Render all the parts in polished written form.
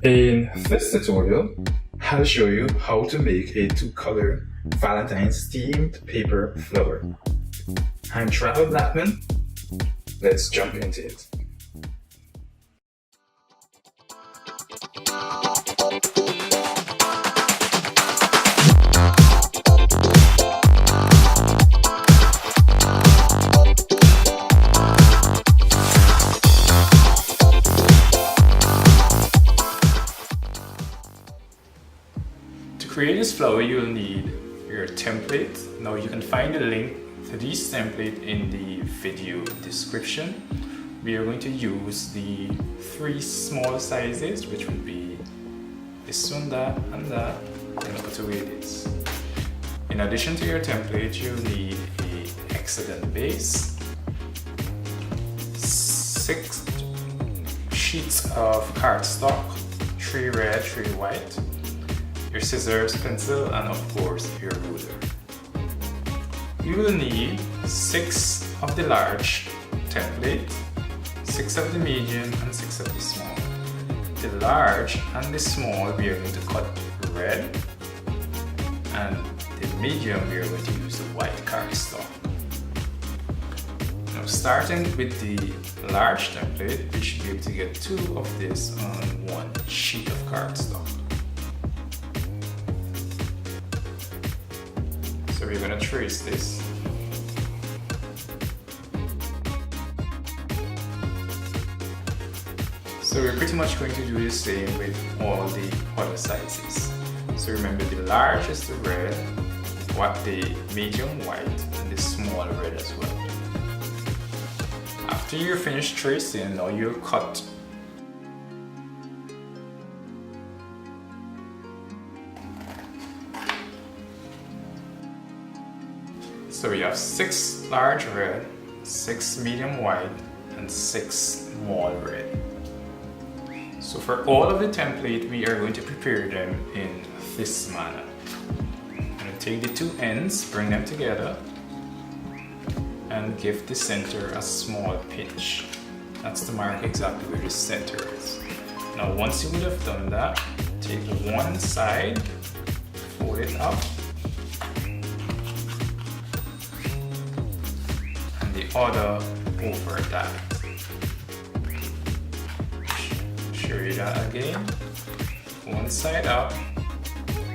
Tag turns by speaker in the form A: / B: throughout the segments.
A: In this tutorial, I'll show you how to make a two-color Valentine's themed paper flower. I'm Travel Blackman. Let's jump into it. To create this flower, you'll need your template. Now you can find a link to this template in the video description. We are going to use the 3 small sizes, which would be this one, that, and that, and put away this. In addition to your template, you'll need a hexagon base, 6 sheets of cardstock, 3 red, 3 white, your scissors, pencil, and of course your ruler. You will need 6 of the large template, 6 of the medium, and 6 of the small. The large and the small we are going to cut red, and the medium we are going to use the white cardstock. Now starting with the large template, we should be able to get 2 of this on 1 sheet of cardstock. So we're going to trace this. So we're pretty much going to do the same with all the other sizes. So remember, the large is the red, the medium white, and the small red as well. After you're finished tracing, now you'll cut. So we have 6 large red, 6 medium white, and 6 small red. So for all of the template, we are going to prepare them in this manner. I'm going to take the 2 ends, bring them together, and give the center a small pinch. That's to mark exactly where the center is. Now once you would have done that, take one side, fold it up, and the other over that. Show you that again. One side up,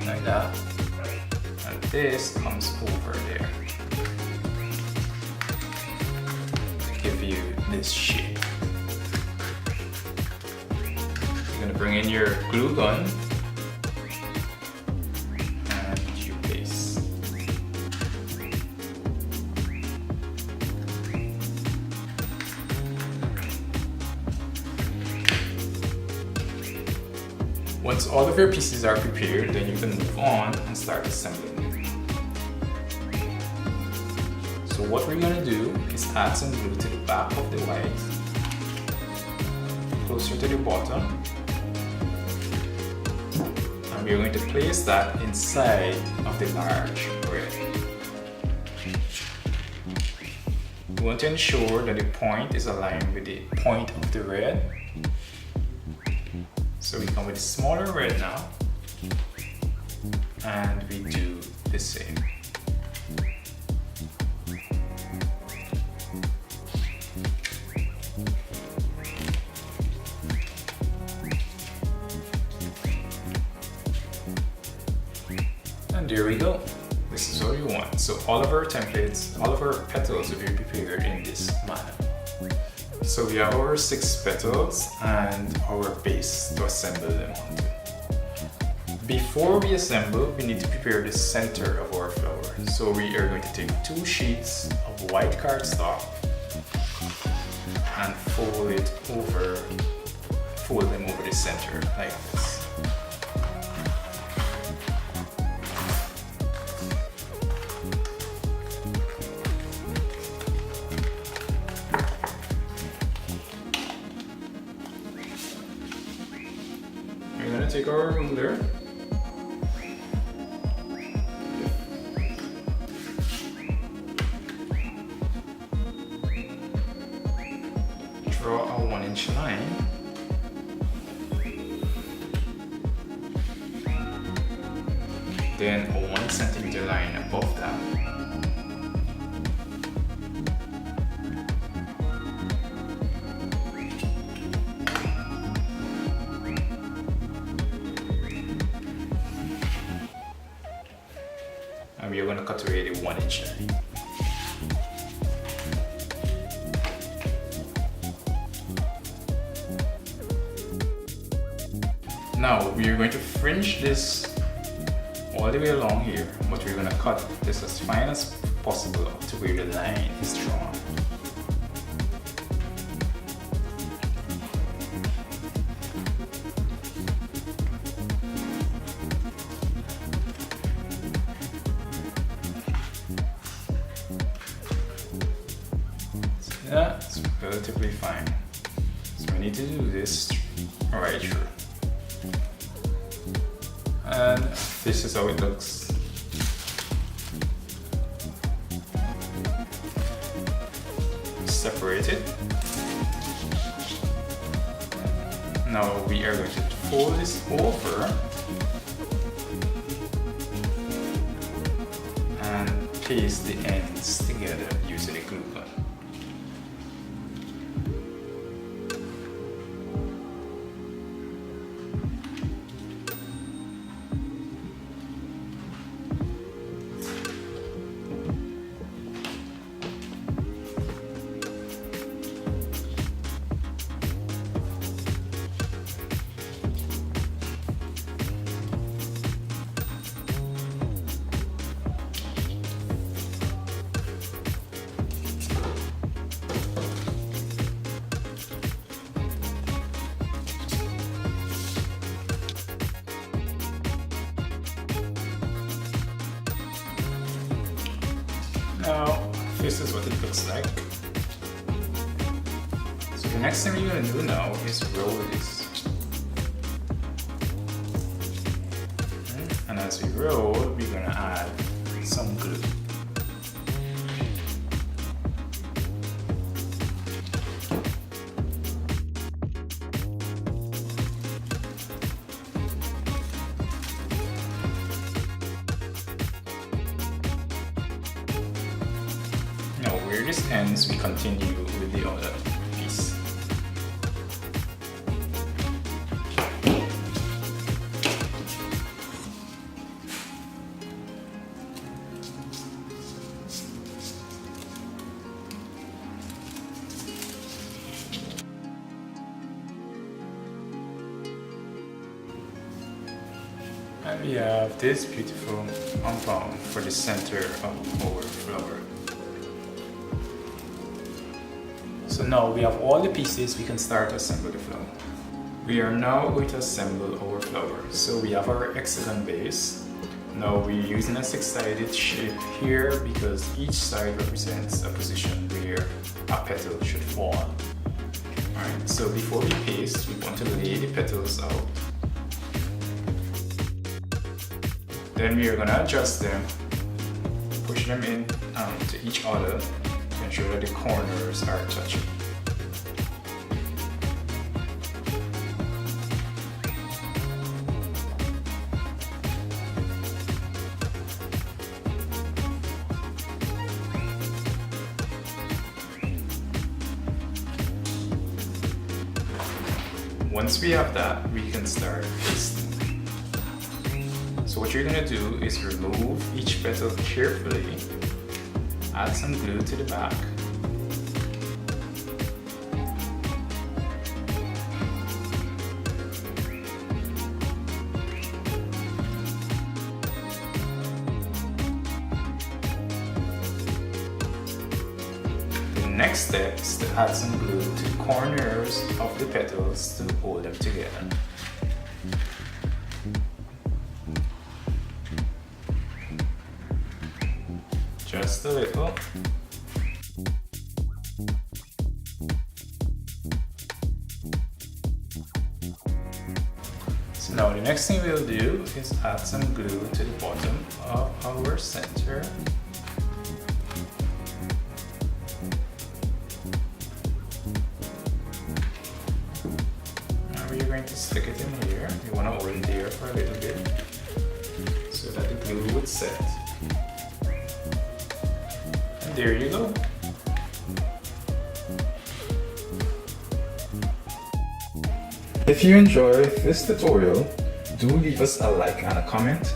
A: like that, and this comes over there. Give you this shape. You're going to bring in your glue gun and you paste. Once all of your pieces are prepared, then you can move on and start assembling. So what we're going to do is add some glue to the back of the white, closer to the bottom, and we're going to place that inside of the large red. We want to ensure that the point is aligned with the point of the red. So we come with a smaller red now, and we do the same. And there we go. This is what we want. So all of our templates, all of our petals will be prepared in this manner. So we have our 6 petals and our base to assemble them onto. Before we assemble, we need to prepare the center of our flower. So we are going to take 2 sheets of white cardstock and fold them over the center like this. We're going to take our ruler . Draw a 1-inch line then a 1 centimeter line above that. And we are going to cut away the 1 inch line. Now we are going to fringe this all the way along here, but we're going to cut this as fine as possible up to where the line is drawn. That's relatively fine. So we need to do this right through. And this is how it looks. Separate it. Now we are going to fold this over and paste the ends together using a glue gun. Now, this is what it looks like. So the next thing we're going to do now is roll this. And as we roll, we're going to add some glue. Now where this ends, we continue with the other piece. And we have this beautiful compound for the center of our flower. So now we have all the pieces, we can start to assemble the flower. We are now going to assemble our flower. So we have our hexagon base. Now we're using a 6-sided shape here because each side represents a position where a petal should fall. Alright, so before we paste, we want to lay the petals out. Then we are going to adjust them, push them in to each other to ensure that the corners are touching. Once we have that, we can start pasting. So what you're going to do is remove each petal carefully, add some glue to the back, the next step is to add some glue to the corners of the petals to hold them together. Just a little. So now the next thing we'll do is add some glue to the bottom of our center. Now we're going to stick it in here. You want to hold it there for a little bit. So so that the glue would set. And there you go. If you enjoyed this tutorial, do leave us a like and a comment,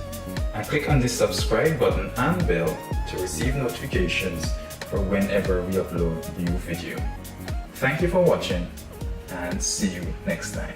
A: and click on the subscribe button and bell to receive notifications for whenever we upload new video. Thank you for watching, and see you next time.